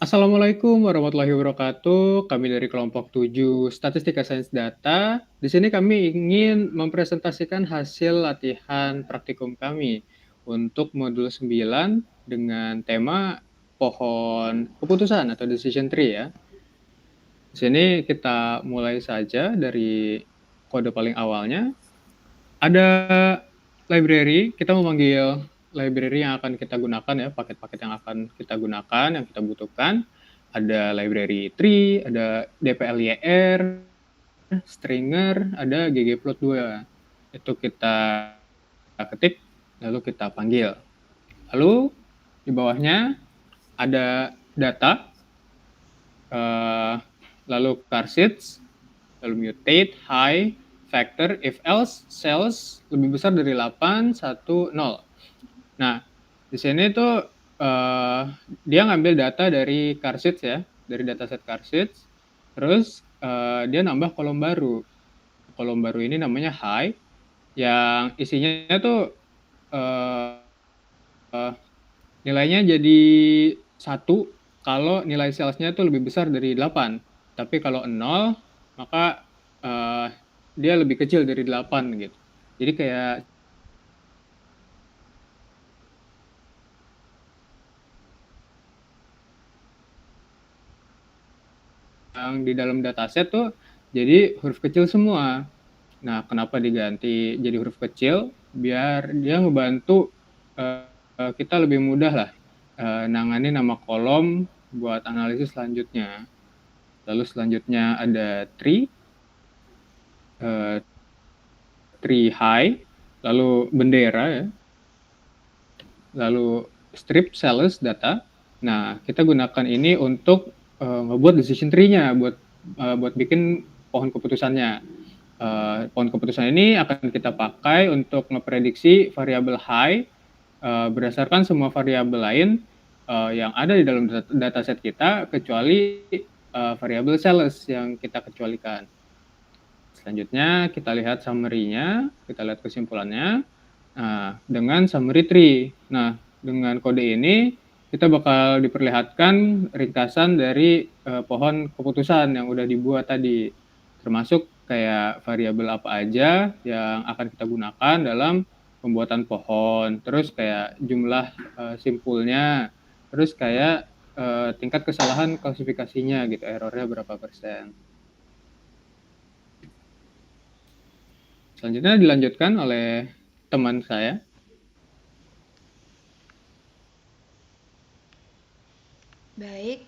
Assalamualaikum warahmatullahi wabarakatuh. Kami dari kelompok 7 Statistika Sains Data. Di sini kami ingin mempresentasikan hasil latihan praktikum kami untuk modul 9 dengan tema pohon keputusan atau decision tree ya. Di sini kita mulai saja dari kode paling awalnya. Ada library, kita memanggil library yang akan kita gunakan ya, paket-paket yang akan kita gunakan, yang kita butuhkan. Ada library tree, ada dplyr, stringer, ada ggplot2. Itu kita ketik, lalu kita panggil. Lalu di bawahnya ada data, lalu char sheets, lalu mutate, high, factor, if else, cells lebih besar dari 8, 1, 0. Nah, di sini tuh dia ngambil data dari char sheets ya, dari dataset char sheets, terus dia nambah kolom baru. Kolom baru ini namanya high, yang isinya tuh nilainya jadi 1 kalau nilai salesnya tuh lebih besar dari 8. Tapi kalau 0, maka dia lebih kecil dari 8 gitu. Jadi kayak yang di dalam dataset tuh jadi huruf kecil semua. Nah, kenapa diganti jadi huruf kecil? Biar dia ngebantu kita lebih mudah lah nangani nama kolom buat analisis selanjutnya. Lalu selanjutnya ada tree, tree high, lalu bendera ya, lalu strip sales data. Nah, kita gunakan ini untuk ngebuat decision tree-nya, buat bikin pohon keputusannya. Pohon keputusan ini akan kita pakai untuk memprediksi variabel high berdasarkan semua variabel lain yang ada di dalam dataset kita, kecuali variabel sales yang kita kecualikan. Selanjutnya kita lihat summary-nya, kita lihat kesimpulannya. Nah, dengan summary tree. Nah, dengan kode ini kita bakal diperlihatkan ringkasan dari pohon keputusan yang udah dibuat tadi, termasuk kayak variabel apa aja yang akan kita gunakan dalam pembuatan pohon, terus kayak jumlah simpulnya, terus kayak tingkat kesalahan klasifikasinya gitu, errornya berapa persen. Selanjutnya dilanjutkan oleh teman saya. Baik,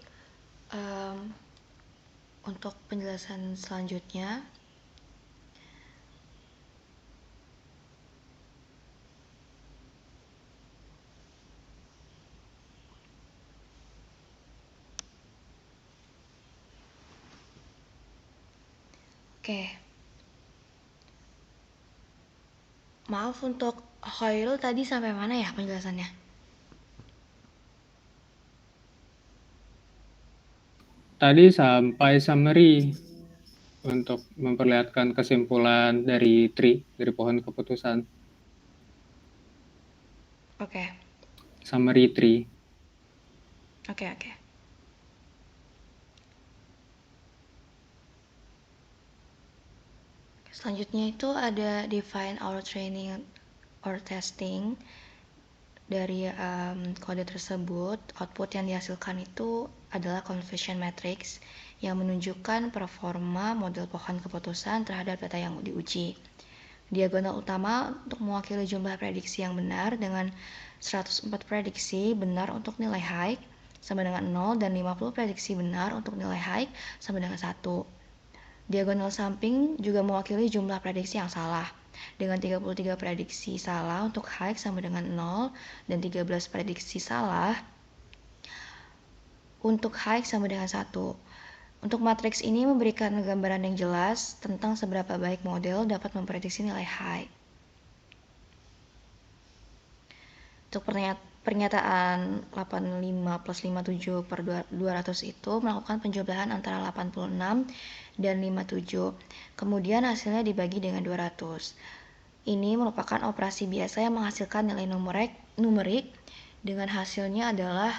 untuk penjelasan selanjutnya, oke. Maaf untuk Khairul tadi sampai mana ya penjelasannya? Tadi sampai summary untuk memperlihatkan kesimpulan dari tree, dari pohon keputusan. Oke, Summary tree. oke. Selanjutnya itu ada define our training or testing. Dari kode tersebut, output yang dihasilkan itu adalah conversion matrix yang menunjukkan performa model pohon keputusan terhadap data yang diuji. Diagonal utama untuk mewakili jumlah prediksi yang benar dengan 104 prediksi benar untuk nilai high sama dengan 0 dan 50 prediksi benar untuk nilai high sama dengan 1. Diagonal samping juga mewakili jumlah prediksi yang salah dengan 33 prediksi salah untuk high sama dengan 0 dan 13 prediksi salah untuk high sama dengan 1. Untuk matriks ini memberikan gambaran yang jelas tentang seberapa baik model dapat memprediksi nilai high. Untuk pernyataan 85 plus 57 per 200 itu melakukan penjumlahan antara 86 dan 57. Kemudian hasilnya dibagi dengan 200. Ini merupakan operasi biasa yang menghasilkan nilai numerik dengan hasilnya adalah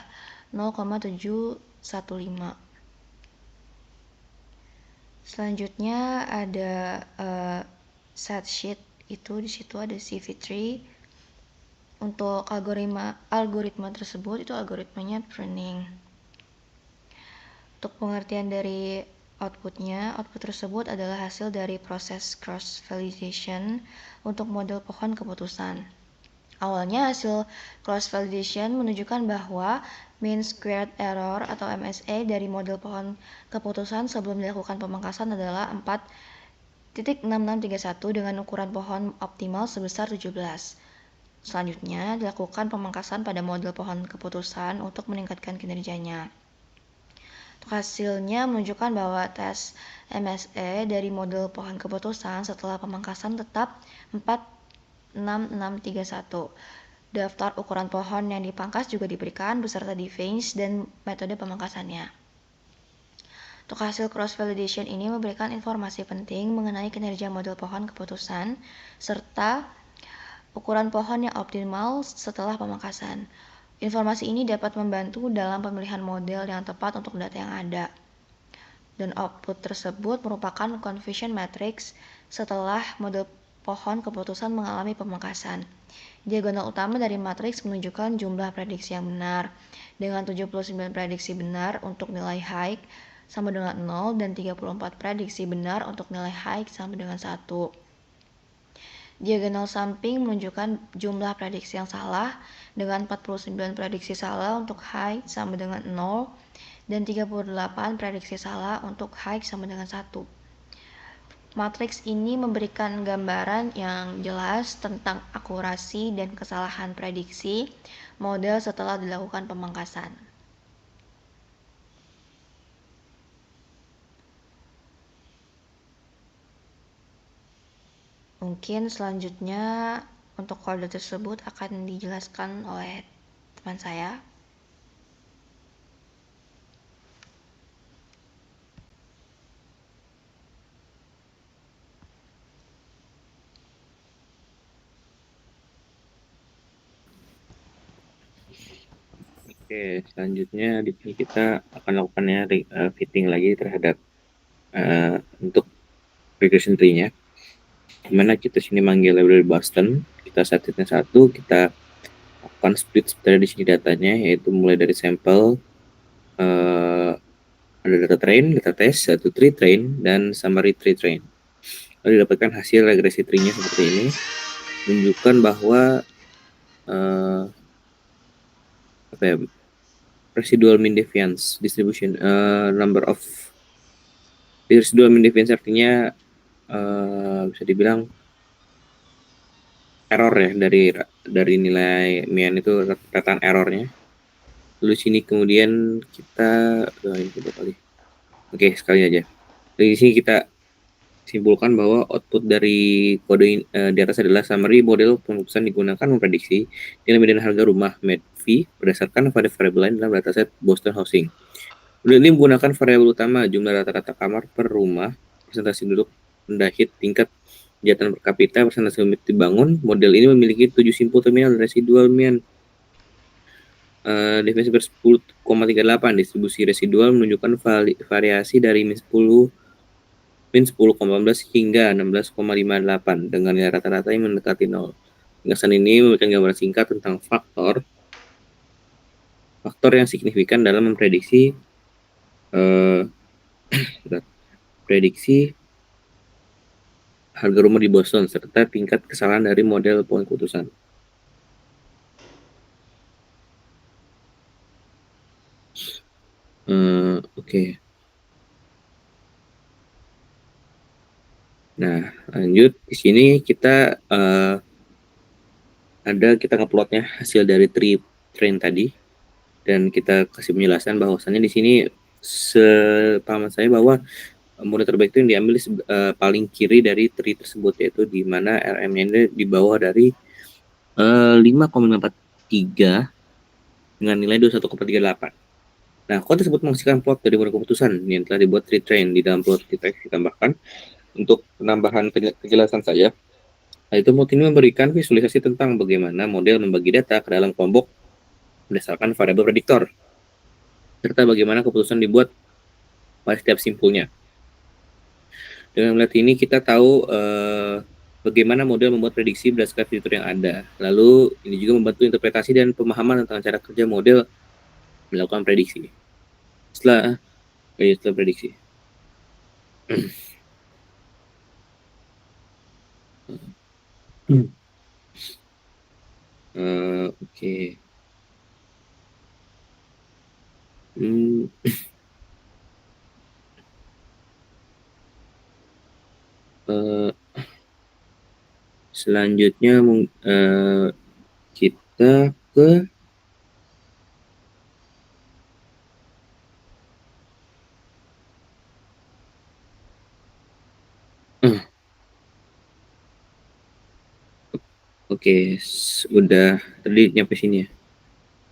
0,7 Selanjutnya ada set sheet, itu di situ ada CV3. Untuk algoritma tersebut itu algoritmanya pruning. Untuk pengertian dari output tersebut adalah hasil dari proses cross validation untuk model pohon keputusan. Awalnya hasil cross validation menunjukkan bahwa mean squared error atau MSE dari model pohon keputusan sebelum dilakukan pemangkasan adalah 4.6631 dengan ukuran pohon optimal sebesar 17. Selanjutnya, dilakukan pemangkasan pada model pohon keputusan untuk meningkatkan kinerjanya. Untuk hasilnya menunjukkan bahwa tes MSE dari model pohon keputusan setelah pemangkasan tetap 46631. Daftar ukuran pohon yang dipangkas juga diberikan beserta deviance dan metode pemangkasannya. Untuk hasil cross validation ini memberikan informasi penting mengenai kinerja model pohon keputusan serta ukuran pohon yang optimal setelah pemangkasan. Informasi ini dapat membantu dalam pemilihan model yang tepat untuk data yang ada. Dan output tersebut merupakan confusion matrix setelah model pohon keputusan mengalami pemangkasan. Diagonal utama dari matriks menunjukkan jumlah prediksi yang benar, dengan 79 prediksi benar untuk nilai high sama dengan 0 dan 34 prediksi benar untuk nilai high sama dengan 1. Diagonal samping menunjukkan jumlah prediksi yang salah dengan 49 prediksi salah untuk high sama dengan 0 dan 38 prediksi salah untuk high sama dengan 1. Matriks ini memberikan gambaran yang jelas tentang akurasi dan kesalahan prediksi model setelah dilakukan pemangkasan. Mungkin selanjutnya untuk kode tersebut akan dijelaskan oleh teman saya. Oke, selanjutnya di sini kita akan lakukannya fitting lagi terhadap untuk regression tree-nya. Dimana kita sini manggil library Boston, kita setnya 1, kita lakukan split dari di sini datanya, yaitu mulai dari sampel, ada data train, data test, satu tree train, dan summary tree train. Lalu didapatkan hasil regresi tree-nya seperti ini, menunjukkan bahwa residual mean deviance distribution, number of residual mean deviance artinya bisa dibilang error ya, dari nilai mean itu rataan errornya. Lalu sini kemudian kita Oke, sekali aja. Dari sini kita simpulkan bahwa output dari kode di atas adalah summary model pemutusan digunakan memprediksi nilai median harga rumah MedV berdasarkan pada variable lain dalam dataset Boston Housing. Model ini menggunakan variabel utama jumlah rata-rata kamar per rumah, presentasi penduduk, pendahit, tingkat kejahatan per kapita, presentasi unit dibangun. Model ini memiliki 7 simpul terminal dan residual mean definisi per 10,38. Distribusi residual menunjukkan variasi dari min 10,14 hingga 16,58 dengan nilai rata-rata yang mendekati 0. Ringkasan ini memberikan gambaran singkat tentang faktor yang signifikan dalam memprediksi prediksi harga rumah di Boston serta tingkat kesalahan dari model pohon keputusan. Oke. Nah, lanjut di sini kita kita ngeplotnya hasil dari tree train tadi, dan kita kasih penjelasan bahwasannya di sini sepaham saya bahwa model terbaik itu yang diambil paling kiri dari tree tersebut, yaitu di mana RM-nya di bawah dari 5,53 dengan nilai 21,38. Nah, kode tersebut menghasilkan plot dari model keputusan yang telah dibuat tree train. Di dalam plot kita ditambahkan untuk penambahan kejelasan saya, itu plot ini memberikan visualisasi tentang bagaimana model membagi data ke dalam kelompok berdasarkan variabel prediktor. serta bagaimana keputusan dibuat pada setiap simpulnya. Dengan melihat ini kita tahu bagaimana model membuat prediksi berdasarkan fitur yang ada. Lalu ini juga membantu interpretasi dan pemahaman tentang cara kerja model melakukan prediksi. Setelah prediksi. Oke. Selanjutnya kita ke Oke, udah tadi nyampe sini ya,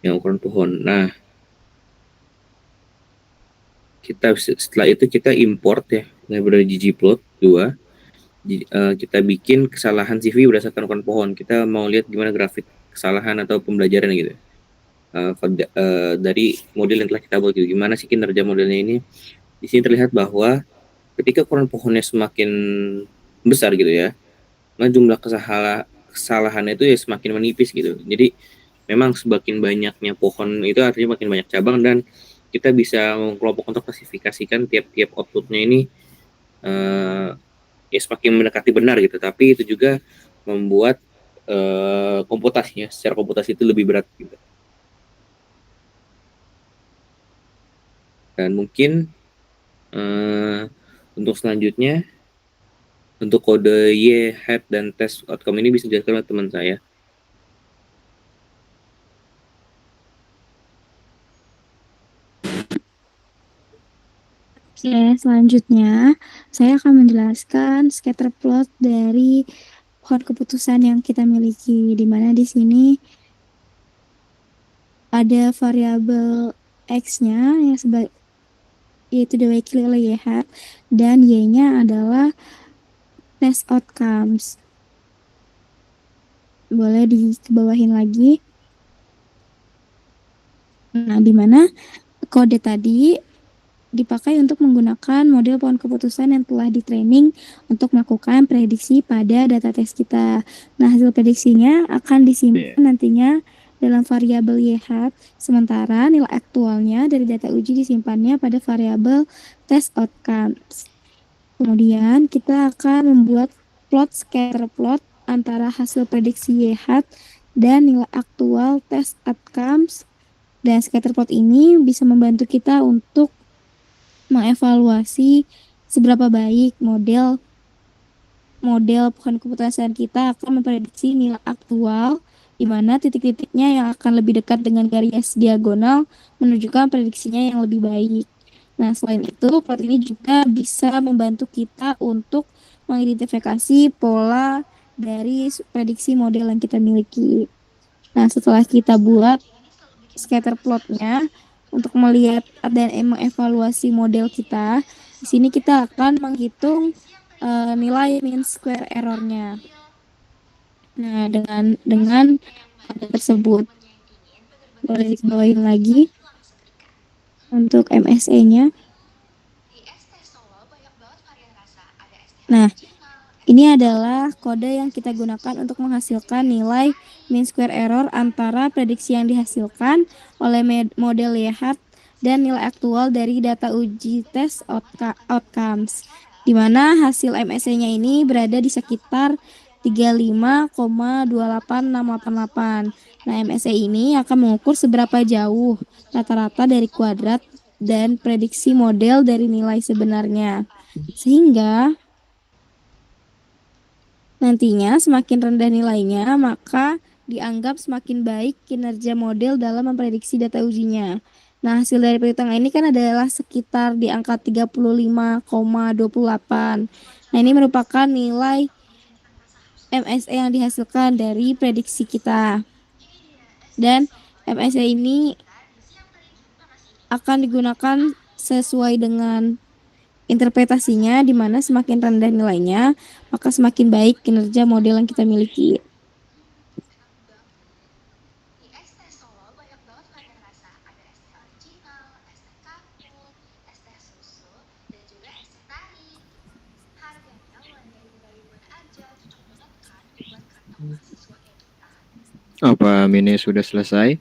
yang ukuran pohon. Nah, kita setelah itu kita import ya library ggplot 2. Kita bikin kesalahan CV berdasarkan ukuran pohon. Kita mau lihat gimana grafik kesalahan atau pembelajaran gitu. Dari model yang telah kita buat gitu. Gimana sih kinerja modelnya ini? Di sini terlihat bahwa ketika ukuran pohonnya semakin besar gitu ya, nah jumlah kesalahannya itu ya semakin menipis gitu. Jadi memang semakin banyaknya pohon itu artinya makin banyak cabang, dan kita bisa mengelompok untuk klasifikasikan tiap-tiap outputnya ini ya semakin mendekati benar gitu. Tapi itu juga membuat komputasinya secara komputasi itu lebih berat gitu. Dan mungkin untuk selanjutnya, untuk kode Y, head, dan test outcome ini bisa dijelaskan oleh teman saya. Oke, selanjutnya saya akan menjelaskan scatter plot dari pohon keputusan yang kita miliki, di mana di sini ada variabel X-nya yang yaitu diwakili Y hat, dan Y-nya adalah test outcomes. Boleh dibawahin lagi. Nah, di mana kode tadi dipakai untuk menggunakan model pohon keputusan yang telah di-training untuk melakukan prediksi pada data test kita. Nah, hasil prediksinya akan disimpan nantinya dalam variabel Y hat, sementara nilai aktualnya dari data uji disimpannya pada variabel test outcomes. Kemudian kita akan membuat plot scatter plot antara hasil prediksi Y hat dan nilai aktual test outcomes. Dan scatter plot ini bisa membantu kita untuk mengevaluasi seberapa baik model pohon keputusan kita akan memprediksi nilai aktual, di mana titik-titiknya yang akan lebih dekat dengan garis diagonal menunjukkan prediksinya yang lebih baik. Nah, selain itu, plot ini juga bisa membantu kita untuk mengidentifikasi pola dari prediksi model yang kita miliki. Nah, setelah kita buat scatter plotnya untuk melihat dan mengevaluasi model kita, di sini kita akan menghitung nilai mean square errornya. Nah, dengan pada tersebut boleh dibawain lagi untuk MSE-nya. Nah, ini adalah kode yang kita gunakan untuk menghasilkan nilai mean square error antara prediksi yang dihasilkan oleh model Y hat dan nilai aktual dari data uji test outcomes, di mana hasil MSE-nya ini berada di sekitar 35,28688. Nah, MSE ini akan mengukur seberapa jauh rata-rata dari kuadrat dan prediksi model dari nilai sebenarnya. Sehingga nantinya semakin rendah nilainya, maka dianggap semakin baik kinerja model dalam memprediksi data ujinya. Nah, hasil dari perhitungan ini kan adalah sekitar di angka 35,28. Nah, ini merupakan nilai MSE yang dihasilkan dari prediksi kita. Dan MSE ini akan digunakan sesuai dengan interpretasinya, di mana semakin rendah nilainya, maka semakin baik kinerja model yang kita miliki. Apa Mini sudah selesai?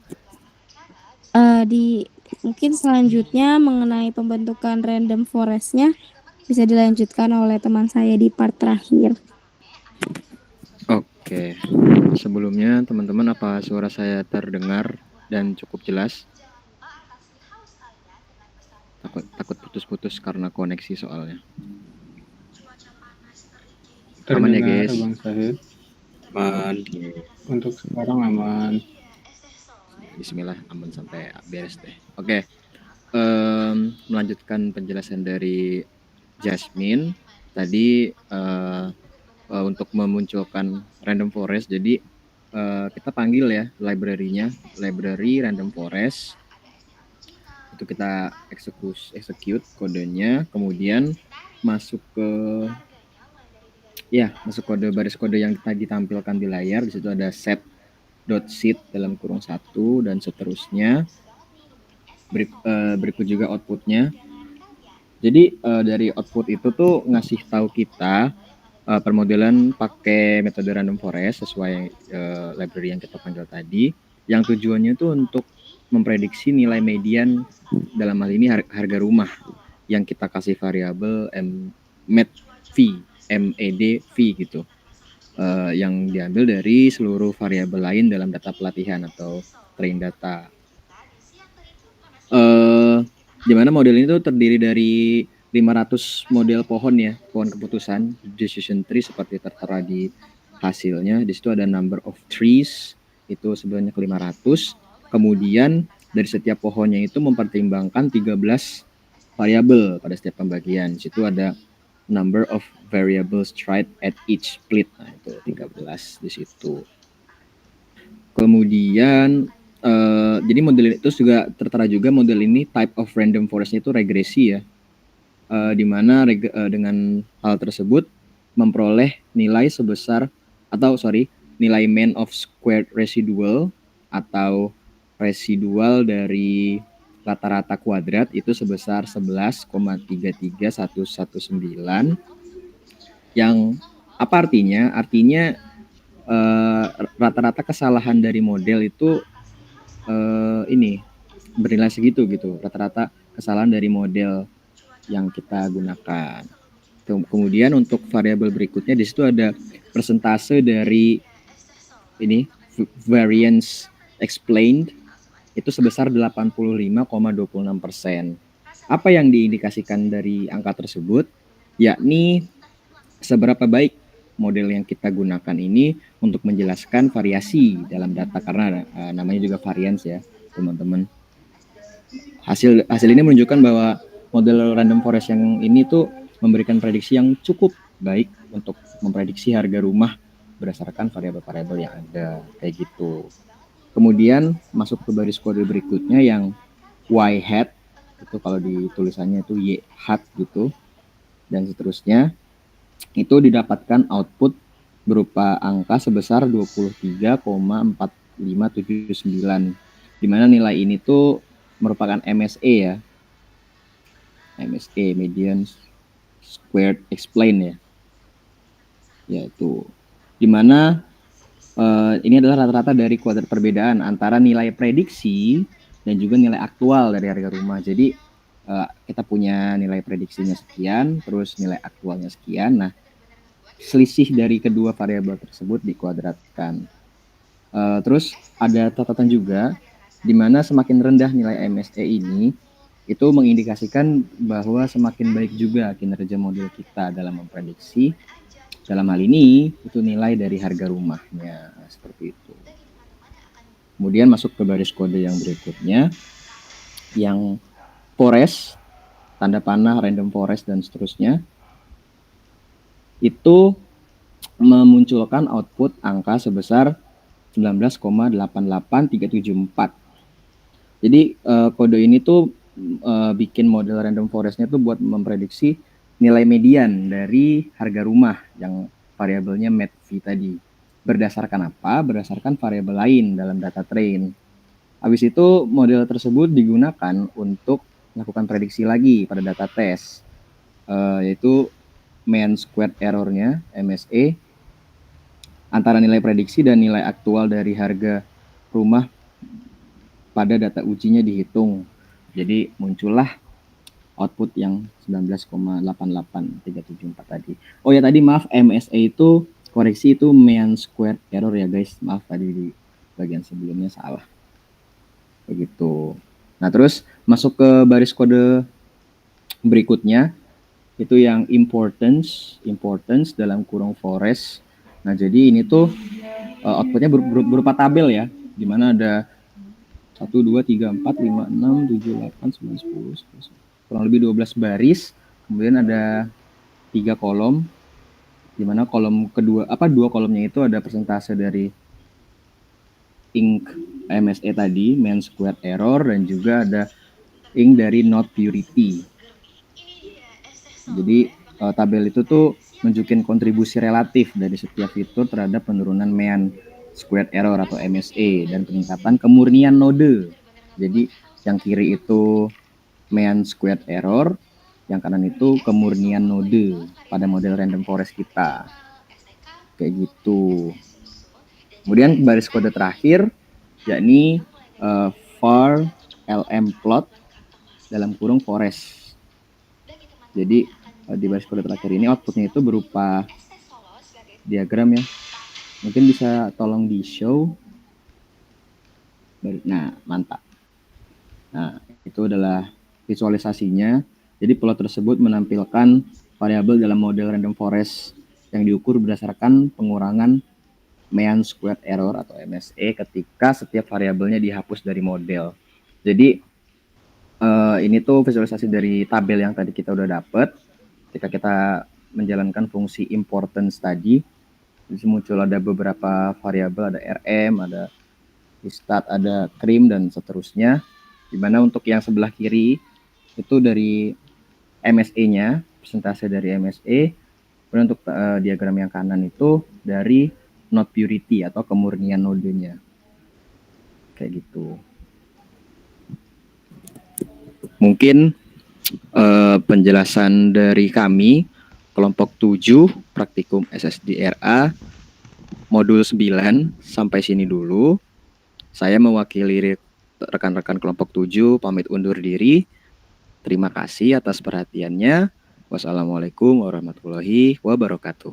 Mungkin selanjutnya mengenai pembentukan random forest-nya bisa dilanjutkan oleh teman saya di part terakhir. Oke. Sebelumnya teman-teman, apa suara saya terdengar dan cukup jelas? Takut putus-putus karena koneksi soalnya. Aman ya Terdengar, guys? Bang Syahid. Aman. Untuk sekarang aman. Bismillah, aman sampai beres deh. Oke. Melanjutkan penjelasan dari Jasmine tadi, untuk memunculkan random forest. Jadi kita panggil ya library-nya, library random forest. Itu kita execute kodenya, kemudian masuk ke kode baris kode yang tadi ditampilkan di layar. Di situ ada set.sit dalam kurung 1 dan seterusnya. Berikut juga outputnya. Jadi dari output itu tuh ngasih tahu kita permodelan pakai metode random forest sesuai library yang kita panggil tadi, yang tujuannya tuh untuk memprediksi nilai median, dalam hal ini harga rumah, yang kita kasih variabel MED V gitu, yang diambil dari seluruh variabel lain dalam data pelatihan atau train data. Di mana model ini tuh terdiri dari 500 model pohon ya, pohon keputusan, decision tree seperti tertera di hasilnya. Di situ ada number of trees, itu sebanyak 500. Kemudian dari setiap pohonnya itu mempertimbangkan 13 variabel pada setiap pembagian. Di situ ada number of variables tried at each split. Nah, itu 13 di situ. Kemudian jadi model itu juga tertera juga, model ini type of random forest-nya itu regresi ya. Di mana dengan hal tersebut memperoleh nilai nilai mean of squared residual atau residual dari rata-rata kuadrat itu sebesar 11,33119. Yang apa artinya? Artinya rata-rata kesalahan dari model itu ini bernilai segitu gitu, rata-rata kesalahan dari model yang kita gunakan. Kemudian untuk variabel berikutnya di situ ada persentase dari ini variance explained itu sebesar 85,26%. Apa yang diindikasikan dari angka tersebut? Yakni seberapa baik model yang kita gunakan ini untuk menjelaskan variasi dalam data, karena namanya juga variance ya teman-teman. Hasil ini menunjukkan bahwa model random forest yang ini tuh memberikan prediksi yang cukup baik untuk memprediksi harga rumah berdasarkan variabel-variabel yang ada, kayak gitu. Kemudian masuk ke baris kode berikutnya yang y hat, itu kalau di tulisannya itu y hat gitu, dan seterusnya. Itu didapatkan output berupa angka sebesar 23,4579, di mana nilai ini tuh merupakan MSE ya, MSE median squared explained ya, yaitu dimana ini adalah rata-rata dari kuadrat perbedaan antara nilai prediksi dan juga nilai aktual dari harga rumah. Jadi kita punya nilai prediksinya sekian, terus nilai aktualnya sekian. Nah, selisih dari kedua variabel tersebut dikuadratkan. Terus ada catatan juga, di mana semakin rendah nilai MSE ini, itu mengindikasikan bahwa semakin baik juga kinerja model kita dalam memprediksi. Dalam hal ini, itu nilai dari harga rumahnya, seperti itu. Kemudian masuk ke baris kode yang berikutnya, yang forest, tanda panah, random forest, dan seterusnya. Itu memunculkan output angka sebesar 19,88374. Jadi kode ini tuh bikin model random forest-nya tuh buat memprediksi nilai median dari harga rumah yang variabelnya MEDV tadi. Berdasarkan apa? Berdasarkan variabel lain dalam data train. Habis itu model tersebut digunakan untuk melakukan prediksi lagi pada data tes, yaitu mean squared error-nya MSE antara nilai prediksi dan nilai aktual dari harga rumah pada data ujinya dihitung. Jadi muncullah output yang 19,88374 tadi. Oh ya tadi maaf, MSA itu koreksi itu mean squared error ya guys. Maaf tadi di bagian sebelumnya salah. Begitu. Nah terus masuk ke baris kode berikutnya itu yang importance dalam kurung forest. Nah jadi ini tuh outputnya berupa tabel ya, di mana ada 1, 2, 3, 4, 5, 6, 7, 8, 9, 10, 11, kurang lebih 12 baris. Kemudian ada 3 kolom, di mana kolom kedua, dua kolomnya itu ada persentase dari ink MSA tadi, mean squared error, dan juga ada ink dari not purity. Jadi tabel itu tuh nunjukin kontribusi relatif dari setiap fitur terhadap penurunan mean squared error atau MSA dan peningkatan kemurnian node. Jadi yang kiri itu mean squared error, yang kanan itu kemurnian node pada model random forest kita. Kayak gitu. Kemudian baris kode terakhir yakni var lm plot dalam kurung forest. Jadi di baris kode terakhir ini outputnya itu berupa diagram ya. Mungkin bisa tolong di show. Nah, mantap. Nah, itu adalah visualisasinya. Jadi plot tersebut menampilkan variabel dalam model random forest yang diukur berdasarkan pengurangan mean squared error atau MSA ketika setiap variabelnya dihapus dari model. Jadi ini tuh visualisasi dari tabel yang tadi kita udah dapet. Ketika kita menjalankan fungsi importance tadi, di sini muncul ada beberapa variabel, ada RM, ada stat, ada krim, dan seterusnya. Dimana untuk yang sebelah kiri itu dari MSA-nya, persentase dari MSA. Kemudian untuk diagram yang kanan itu dari not purity atau kemurnian nodenya. Kayak gitu. Mungkin penjelasan dari kami kelompok 7 praktikum SSDRA modul 9 sampai sini dulu. Saya mewakili rekan-rekan kelompok 7 pamit undur diri. Terima kasih atas perhatiannya. Wassalamualaikum warahmatullahi wabarakatuh.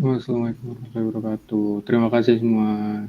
Wassalamualaikum warahmatullahi wabarakatuh. Terima kasih semua.